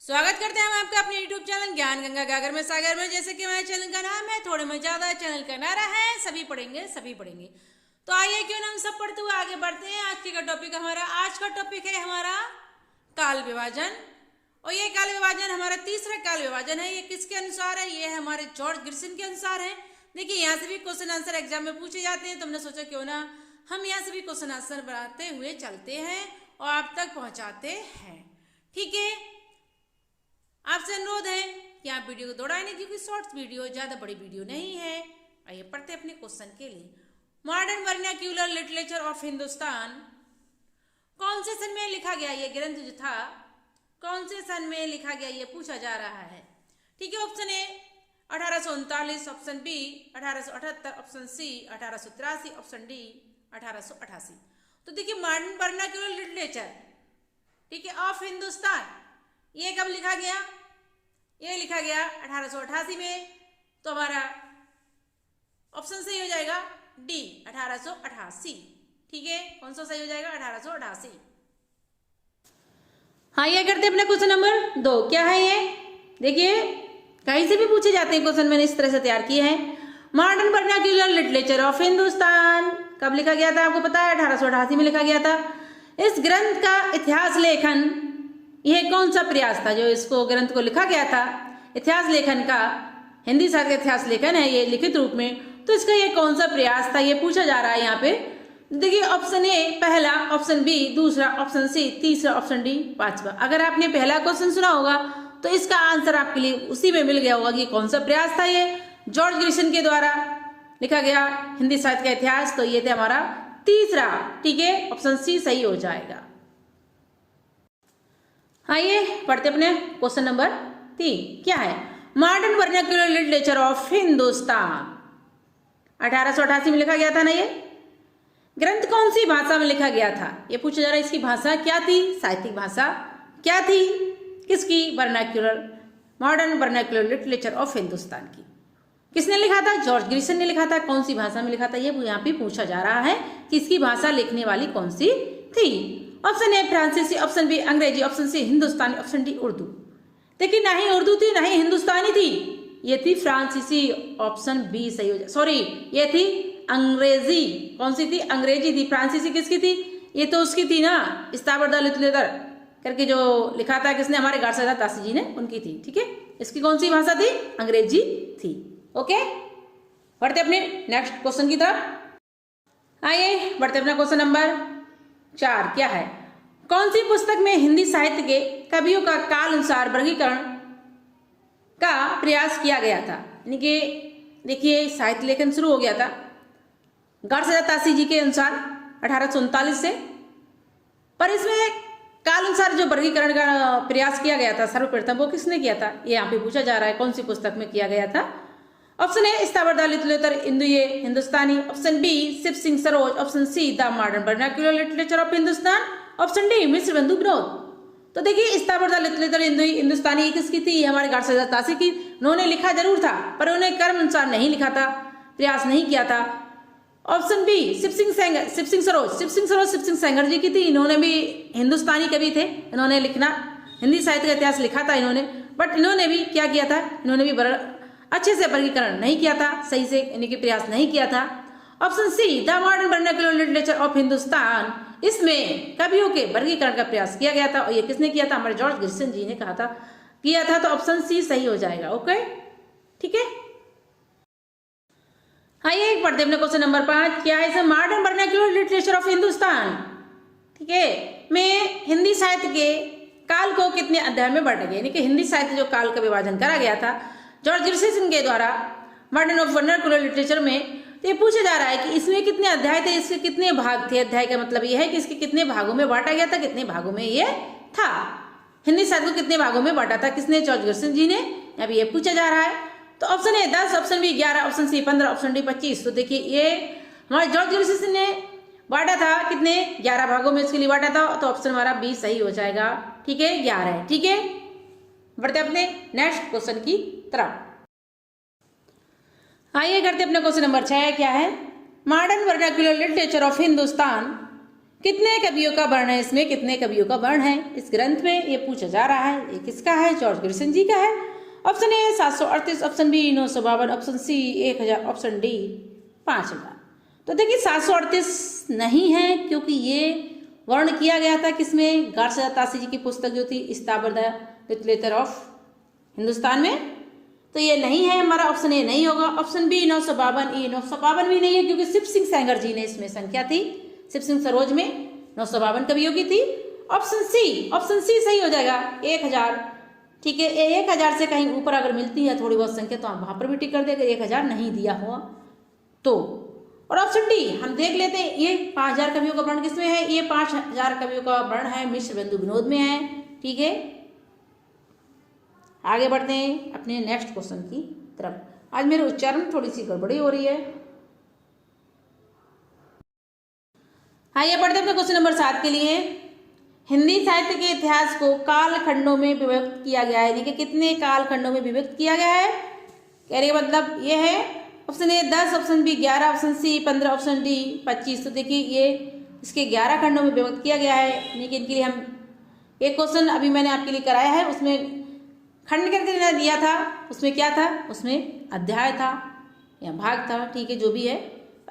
स्वागत करते हैं हम आपका अपने YouTube चैनल ज्ञान गंगा गागर में सागर में। जैसे कि हमारे चैनल का नाम है थोड़े में ज्यादा, चैनल का नारा है सभी पढ़ेंगे। तो आइए क्यों ना हम सब पढ़ते हुए आगे बढ़ते हैं। आज का टॉपिक है हमारा काल विभाजन। और ये काल विभाजन हमारा तीसरा काल विभाजन है। ये किसके अनुसार है? ये है हमारे जॉर्ज ग्रिसन के अनुसार है। देखिए यहाँ से भी क्वेश्चन आंसर एग्जाम में पूछे जाते हैं, तो हमने सोचा क्यों ना हम यहाँ से भी क्वेश्चन आंसर बनाते हुए चलते हैं और आप तक पहुंचाते हैं। ठीक है, आपसे अनुरोध है कि आप वीडियो को दौड़ाएं नहीं, क्योंकि शॉर्ट्स वीडियो ज्यादा बड़ी वीडियो नहीं है। आइए पढ़ते अपने क्वेश्चन के लिए। Modern vernacular literature of Hindustan कौन से सन में लिखा गया? ये ग्रंथ जो था कौन से सन में लिखा गया, ये पूछा जा रहा है। ठीक है, option A 1839, option B 1878, option C 1883, option D 1888। तो देखिए मॉडर्न वर्नाक्यूलर लिटरेचर, ठीक है, ऑफ हिंदुस्तान, ये कब लिखा गया? ये लिखा गया 1888 में। तो हमारा ऑप्शन सही हो जाएगा डी 1888। ठीक है, कौन सा सही हो जाएगा? 1888। हाँ, ये करते हैं अपना क्वेश्चन नंबर 2। क्या है ये? देखिए कहीं से भी पूछे जाते हैं क्वेश्चन, मैंने इस तरह से तैयार किए हैं। Modern vernacular literature of Hindustan कब लिखा गया था? आपको पता है 1888 में लिखा गया था। इस ग्रंथ का इतिहास लेखन, यह कौन सा प्रयास था जो इसको ग्रंथ को लिखा गया था? इतिहास लेखन का, हिंदी साहित्य का इतिहास लेखन है ये लिखित रूप में। तो इसका ये कौन सा प्रयास था, ये पूछा जा रहा है यहाँ पे। देखिए ऑप्शन ए पहला, ऑप्शन बी दूसरा, ऑप्शन सी तीसरा, ऑप्शन डी पांचवा। अगर आपने पहला क्वेश्चन सुना होगा तो इसका आंसर आपके लिए उसी में मिल गया होगा कि कौन सा प्रयास था ये जॉर्ज ग्रिसन के द्वारा लिखा गया हिंदी साहित्य का इतिहास। तो ये थे हमारा तीसरा। ठीक है, ऑप्शन सी सही हो जाएगा। आइए पढ़ते अपने क्वेश्चन नंबर 3। क्या है? Modern vernacular literature of Hindustan 1888 में लिखा गया था ना। ये ग्रंथ कौन सी भाषा में लिखा गया था, ये पूछा जा रहा है। इसकी भाषा क्या थी? साहित्यिक भाषा क्या थी? किसकी? Vernacular, modern vernacular literature of Hindustan की। किसने लिखा था? जॉर्ज ग्रिसन ने लिखा था। कौन सी भाषा में लिखा था, ये यहाँ पे पूछा जा रहा है कि इसकी भाषा लिखने वाली कौन सी थी। ऑप्शन ए फ्रांसीसी, ऑप्शन बी अंग्रेजी, ऑप्शन सी हिंदुस्तानी, ऑप्शन डी उर्दू। देखिए ना ही उर्दू थी ना ही हिंदुस्तानी थी, ये थी फ्रांसीसी। ऑप्शन बी सही हो जाए। सॉरी, ये थी अंग्रेजी। कौन सी थी? अंग्रेजी थी। फ्रांसीसी किसकी थी? ये तो उसकी थी ना, इस्ताबरदा लिटरेचर करके जो लिखा था किसने? हमारे गार्सदा तासी जी ने, उनकी थी। ठीक है, इसकी कौन सी भाषा थी? अंग्रेजी थी। ओके, बढ़ते अपने नेक्स्ट क्वेश्चन की तरफ। आइए बढ़ते अपना क्वेश्चन नंबर 4। क्या है? कौन सी पुस्तक में हिंदी साहित्य के कवियों का काल अनुसार वर्गीकरण का प्रयास किया गया था? यानी कि देखिए साहित्य लेखन शुरू हो गया था गार्सदा तासी जी के अनुसार 1839 से, पर इसमें काल अनुसार जो वर्गीकरण का प्रयास किया गया था सर्वप्रथम, वो किसने किया था? ये यहाँ पे पूछा जा रहा है कौन सी पुस्तक में किया गया था। ऑप्शन ए इस्ताबरदा लिटरेचर इंदु Hindustani, option B Shiv Singh Saroj, option C the modern vernacular literature of Hindustan, option D Mishra Bandhu Vinod. तो देखिए इस्ताबरदा लिटरेचर इंदु हिंदुस्तानी किसकी थी? हमारे गार्सदा तासी की। उन्होंने लिखा जरूर था पर उन्होंने क्रम अनुसार नहीं लिखा था, प्रयास नहीं किया था। ऑप्शन बी शिव सिंह सेंगर जी की थी। इन्होंने भी हिंदुस्तानी कवि थे, इन्होंने लिखना हिंदी साहित्य का इतिहास लिखा था इन्होंने, बट इन्होंने भी क्या किया था? इन्होंने भी अच्छे से वर्गीकरण नहीं किया था, सही से यानी कि प्रयास नहीं किया था। Option C the modern vernacular literature of Hindustan, इसमें कवियों के वर्गीकरण का प्रयास किया गया था। और ये किसने किया था? हमारे जॉर्ज ग्रिसन जी ने किया था। तो ऑप्शन सी सही हो जाएगा। ओके, ठीक है। आइए पढ़ते अपने क्वेश्चन नंबर 5। क्या है? Modern vernacular literature of Hindustan, ठीक है, में हिंदी साहित्य के काल को कितने अध्याय में बांटा गया? यानी कि हिंदी साहित्य जो काल का विभाजन करा गया था जॉर्ज ग्रिसन के द्वारा मॉडर्न ऑफ वर्नाक्यूलर लिटरेचर में, तो ये पूछा जा रहा है कि इसमें कितने अध्याय थे, इसके कितने भाग थे। अध्याय का मतलब यह है कि इसके कितने भागों में बांटा गया था, कितने भागों में ये था, हिंदी साहित्य को कितने भागों में बांटा था, किसने? जॉर्ज ग्रिसन जी ने। अभी ये पूछा जा रहा है। तो option A 10, option B 11, option C 15, option D 25। तो देखिए ये हमारे जॉर्ज ग्रिसन ने बांटा था कितने? 11 भागों में इसके लिए बांटा था। तो ऑप्शन हमारा बी सही हो जाएगा। ठीक है, 11 है। ठीक है, बढ़ते अपने नेक्स्ट क्वेश्चन की तरफ। आइए करते अपने क्वेश्चन नंबर 6। क्या है? Modern vernacular literature of Hindustan कितने कवियों का वर्ण है, इसमें कितने कवियों का वर्ण है इस ग्रंथ में, ये पूछा जा रहा है। ये किसका है? जॉर्ज ग्रिसन जी का है। Option A 738, option B 952, option C 1000, option D 5000। तो देखिए 738 नहीं है, क्योंकि ये वर्ण किया गया था किसमें? गार्सिया तासी जी की पुस्तक जो थी इस्ताबर द लिटरेचर ऑफ हिंदुस्तान में। तो ये नहीं है हमारा, ऑप्शन ए नहीं होगा। ऑप्शन बी 952, ये 952 भी नहीं है, क्योंकि शिव सिंह सेंगर जी ने इसमें संख्या थी, शिव सिंह सरोज में 952 कवियों की थी। ऑप्शन सी सही हो जाएगा, 1000। ठीक है, 1000 से कहीं ऊपर अगर मिलती है थोड़ी बहुत संख्या तो आप वहां पर भी टिक कर देगा, 1000 नहीं दिया हुआ तो। और ऑप्शन डी हम देख लेते हैं, ये 5000 कवियों का वर्ण किसमें है? ये 5000 कवियों का वर्ण है मिश्र बिंदु विनोद में है। ठीक है, आगे बढ़ते हैं अपने नेक्स्ट क्वेश्चन की तरफ। आज मेरे उच्चारण थोड़ी सी गड़बड़ी हो रही है। आइए पढ़ते अपने क्वेश्चन नंबर 7 के लिए। हिंदी साहित्य के इतिहास को कालखंडों में विभक्त किया गया है, यानी कि कितने कालखंडों में विभक्त किया गया है? कहने का मतलब ये है, option A 10, option B 11, option C 15, option D 25। तो देखिए ये इसके 11 खंडों में विभक्त किया गया है, यानी कि इनके लिए हम एक क्वेश्चन अभी मैंने आपके लिए कराया है, उसमें खंड करके दिया था, उसमें क्या था? उसमें अध्याय था या भाग था। ठीक है, जो भी है,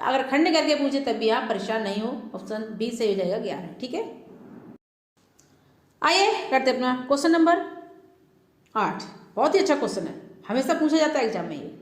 अगर खंड करके पूछे तब भी आप परेशान नहीं हो, ऑप्शन बी सही हो जाएगा 11। ठीक है, आइए करते अपना क्वेश्चन नंबर 8। बहुत ही अच्छा क्वेश्चन है, हमेशा पूछा जाता है एग्जाम में ये।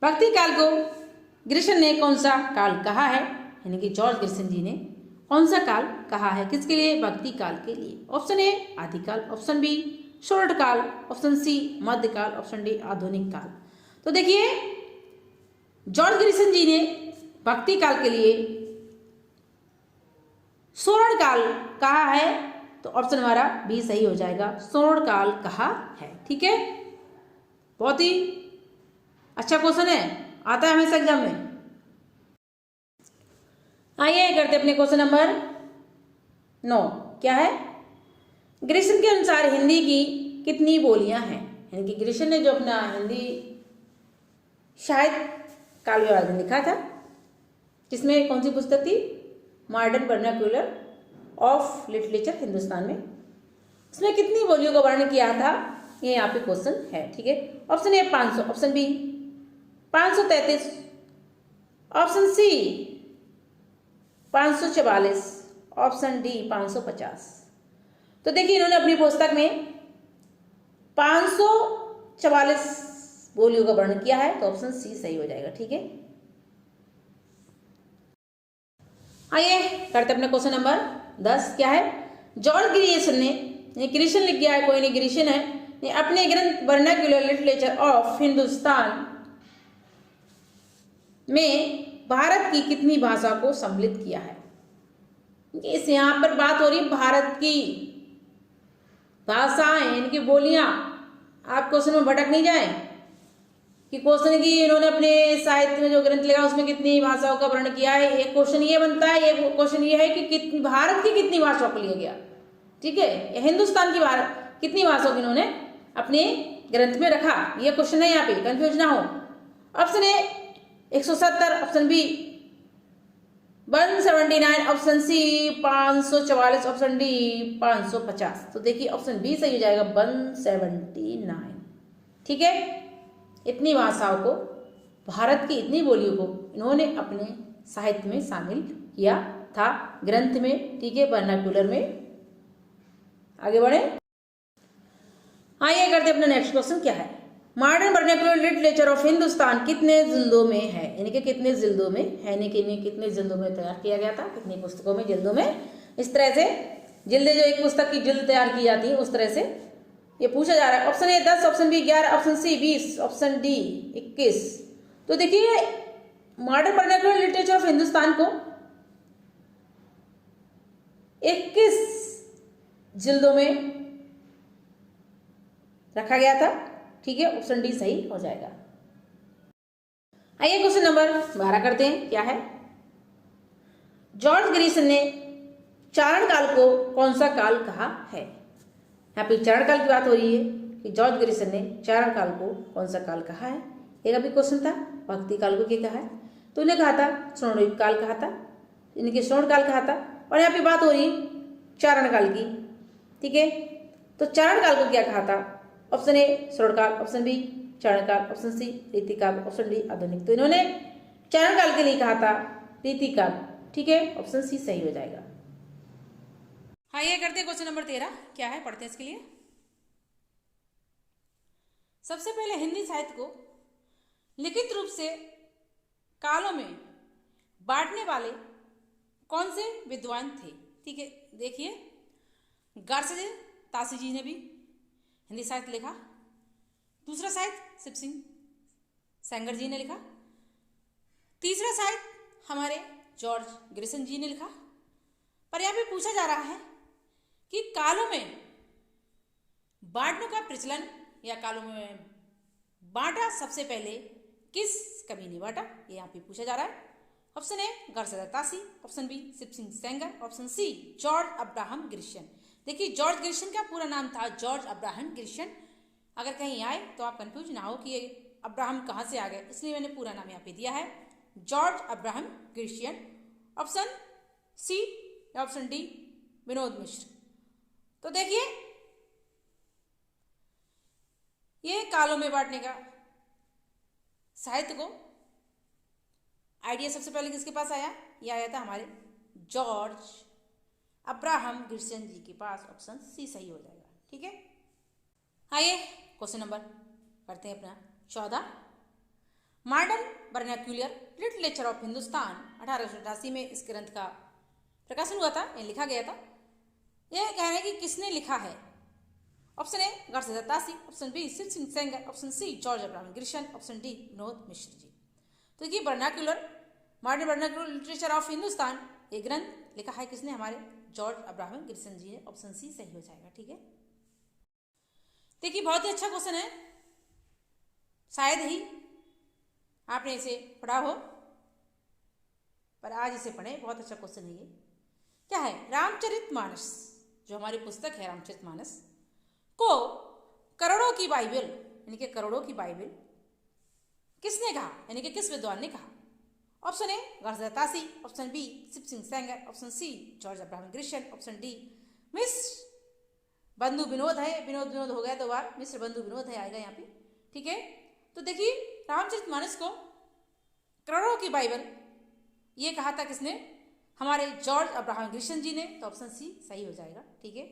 भक्ति काल को ग्रिसन ने कौन सा काल कहा है? यानी कि जॉर्ज ग्रिसन जी ने कौन सा काल कहा है किसके लिए? भक्ति काल के लिए। ऑप्शन ए आदिकाल, ऑप्शन बी स्वर्ण काल, ऑप्शन सी मध्यकाल, ऑप्शन डी आधुनिक काल। तो देखिए जॉर्ज ग्रिसन जी ने भक्ति काल के लिए स्वर्ण काल कहा है, तो ऑप्शन हमारा बी सही हो जाएगा, स्वर्ण काल कहा है। ठीक है, बहुत ही अच्छा क्वेश्चन है, आता है हमेशा एग्जाम में। आइए करते अपने क्वेश्चन नंबर 9। क्या है? ग्रिसन के अनुसार हिंदी की कितनी बोलियां हैं? यानी कि ग्रिसन ने जो अपना हिंदी साहित्य काल विभाग में लिखा था, जिसमें कौन सी पुस्तक थी? Modern vernacular of literature Hindustan में, उसमें कितनी बोलियों का वर्णन किया था? ये यहाँ पे क्वेश्चन है। ठीक है, option A 500, option B 533, option C 544, option D 550। तो देखिए इन्होंने अपनी पुस्तक में 544 बोलियों का वर्णन किया है, तो ऑप्शन सी सही हो जाएगा। ठीक है, आइए करते अपने क्वेश्चन नंबर 10। क्या है? जॉर्ज ग्रिसन ने, ग्रिसन लिख गया है, कोई नहीं ग्रिसन है, अपने ग्रंथ वर्नाक्यूलर लिटरेचर ऑफ हिंदुस्तान में भारत की कितनी भाषा को सम्मिलित किया है? इस यहाँ पर बात हो रही है भारत की भाषाएं, इनकी बोलियां। आप क्वेश्चन में भटक नहीं जाए कि क्वेश्चन की इन्होंने अपने साहित्य में जो ग्रंथ लिखा उसमें कितनी भाषाओं का वर्णन किया है। एक क्वेश्चन ये बनता है, एक क्वेश्चन ये है कि भारत की कितनी भाषाओं को लिया गया। ठीक है, हिंदुस्तान की भारत कितनी भाषाओं को इन्होंने अपने ग्रंथ में रखा, ये क्वेश्चन है, यहाँ पे कंफ्यूज ना हो। Option A 170, option B 179, option C 544, option D 550। तो देखिए ऑप्शन बी सही हो जाएगा, 179। ठीक है, इतनी भाषाओं को, भारत की इतनी बोलियों को इन्होंने अपने साहित्य में शामिल किया था, ग्रंथ में। ठीक है, वर्नाक्यूलर में। आगे बढ़े, आइए करते अपना नेक्स्ट क्वेश्चन। क्या है? Modern vernacular literature of Hindustan कितने जिल्दों में है? यानी कि कितने जिल्दों में है, यानी कि कितने जिल्दों में तैयार किया गया था, कितनी पुस्तकों में, जिल्दों में। इस तरह से जिल्दें, जो एक पुस्तक की जिल्द तैयार की जाती है, उस तरह से ये पूछा जा रहा है। Option A 10, option B 11, option C 20, option D 21। तो देखिए modern vernacular literature of Hindustan को 21 जिल्दों में रखा गया था। ठीक है, ऑप्शन डी सही हो जाएगा। आइए क्वेश्चन नंबर 12 करते हैं। क्या है? जॉर्ज ग्रिसन ने चारण काल को कौन सा काल कहा है? यहाँ पे चारण काल की बात हो रही है कि जॉर्ज ग्रिसन ने चारण काल को कौन सा काल कहा है। एक अभी क्वेश्चन था भक्ति काल को क्या कहा है, तो उन्हें कहा था स्वर्णयुग काल कहा था, इनके स्वर्ण काल कहा था। और यहाँ पे बात हो रही चारण काल की, ठीक है। तो चारण काल को क्या कहा था? ऑप्शन ए स्वर्ण काल, ऑप्शन बी चारण काल, ऑप्शन सी रीति काल, ऑप्शन डी आधुनिक। तो इन्होंने चारण काल के लिए कहा था रीति काल, ठीक है, ऑप्शन सी सही हो जाएगा। हाँ, ये करते हैं क्वेश्चन नंबर 13 क्या है, पढ़ते हैं इसके लिए। सबसे पहले हिंदी साहित्य को लिखित रूप से कालों में बांटने वाले कौन से विद्वान थे? ठीक है, देखिए गार्सजे तासी जी ने भी हिंदी साहित्य लिखा। दूसरा साहित्य शिव सिंह सेंगर जी ने लिखा। तीसरा साहित्य हमारे जॉर्ज ग्रिसन जी ने लिखा। पर यहाँ पे पूछा जा रहा है कि कालों में बांटने का प्रचलन या कालों में बांटा सबसे पहले किस कवि ने बांटा, ये यहाँ पे पूछा जा रहा है। Option A Garcin Tassy, option B Shiv Singh Sengar, option C George Abraham Grierson. देखिए जॉर्ज ग्रिशन का पूरा नाम था जॉर्ज अब्राहम ग्रिशन। अगर कहीं आए तो आप कंफ्यूज ना हो कि ये अब्राहम कहाँ से आ गए, इसलिए मैंने पूरा नाम यहाँ पे दिया है जॉर्ज अब्राहम ग्रिशियन। ऑप्शन सी या ऑप्शन डी विनोद मिश्र। तो देखिए ये कालों में बांटने का साहित्य को आइडिया सबसे पहले किसके पास आया? ये आया था हमारे जॉर्ज अब्राहम ग्रिशन जी के पास। ऑप्शन सी सही हो जाएगा, ठीक है। आइए क्वेश्चन नंबर करते हैं अपना 14। Modern vernacular literature of Hindustan 1888 में इस ग्रंथ का प्रकाशन हुआ था, ये लिखा गया था। यह कह रहे हैं कि किसने लिखा है? Option A Garcin Tassy, option B Shiv Singh Sengar, option C George Abraham Grierson, option D Vinod Mishra ji. तो ये vernacular modern vernacular literature of Hindustan ये ग्रंथ लिखा है किसने? हमारे जॉर्ज अब्राहम ग्रिशन जी ने। ऑप्शन सी सही हो जाएगा, ठीक है। देखिए बहुत ही अच्छा क्वेश्चन है, शायद ही आपने इसे पढ़ा हो, पर आज इसे पढ़े, बहुत अच्छा क्वेश्चन है ये। क्या है? रामचरितमानस, जो हमारी पुस्तक है रामचरितमानस को करोड़ों की बाइबल, यानी कि करोड़ों की बाइबल किसने कहा, यानी कि किस विद्वान ने कहा? Option A Garcin Tassy, option B Shiv Singh Sengar, option C George Abraham Grierson, option D Mishra Bandhu Vinod है। विनोद हो गया 2 बार, मिश्र बंधु विनोद है आएगा यहाँ पे, ठीक है। तो देखिए रामचरितमानस को करोड़ों की बाइबल ये कहा था किसने? हमारे जॉर्ज अब्राहम ग्रिशन जी ने। तो ऑप्शन सी सही हो जाएगा, ठीक है।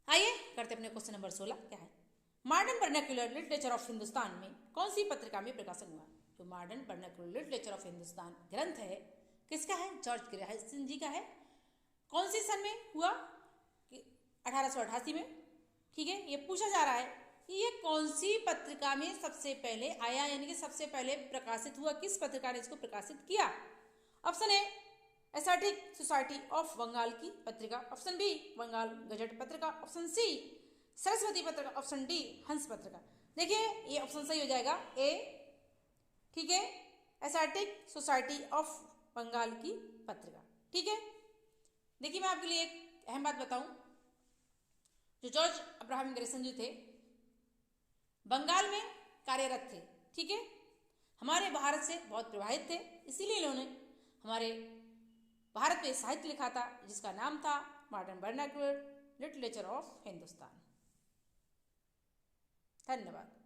आइए करते अपने क्वेश्चन नंबर 16 क्या है? Modern vernacular literature of Hindustan में कौन सी पत्रिका में प्रकाशन हुआ? जो modern vernacular literature of Hindustan ग्रंथ है किसका है? जॉर्ज ग्रिसन जी का है। कौन सी सन में हुआ? 1888 में, ठीक है। ये पूछा जा रहा है कि ये कौन सी पत्रिका में सबसे पहले आया, यानी कि सबसे पहले प्रकाशित हुआ, किस पत्रिका ने इसको प्रकाशित किया? Option A aesthetic society of Bengal की पत्रिका, ऑप्शन बी बंगाल गजट पत्रिका, ऑप्शन सी सरस्वती पत्रिका, ऑप्शन डी हंस पत्रिका। देखिए ये ऑप्शन सही हो जाएगा ए, ठीक है, एस्थेटिक सोसाइटी ऑफ बंगाल की पत्रिका, ठीक है। देखिए मैं आपके लिए एक अहम बात बताऊं, जो जॉर्ज अब्राहम ग्रिसन जी थे बंगाल में कार्यरत थे, ठीक है, हमारे भारत से बहुत प्रभावित थे, इसीलिए इन्होंने हमारे भारत में साहित्य लिखा था जिसका नाम था modern vernacular literature of Hindustan. धन्यवाद।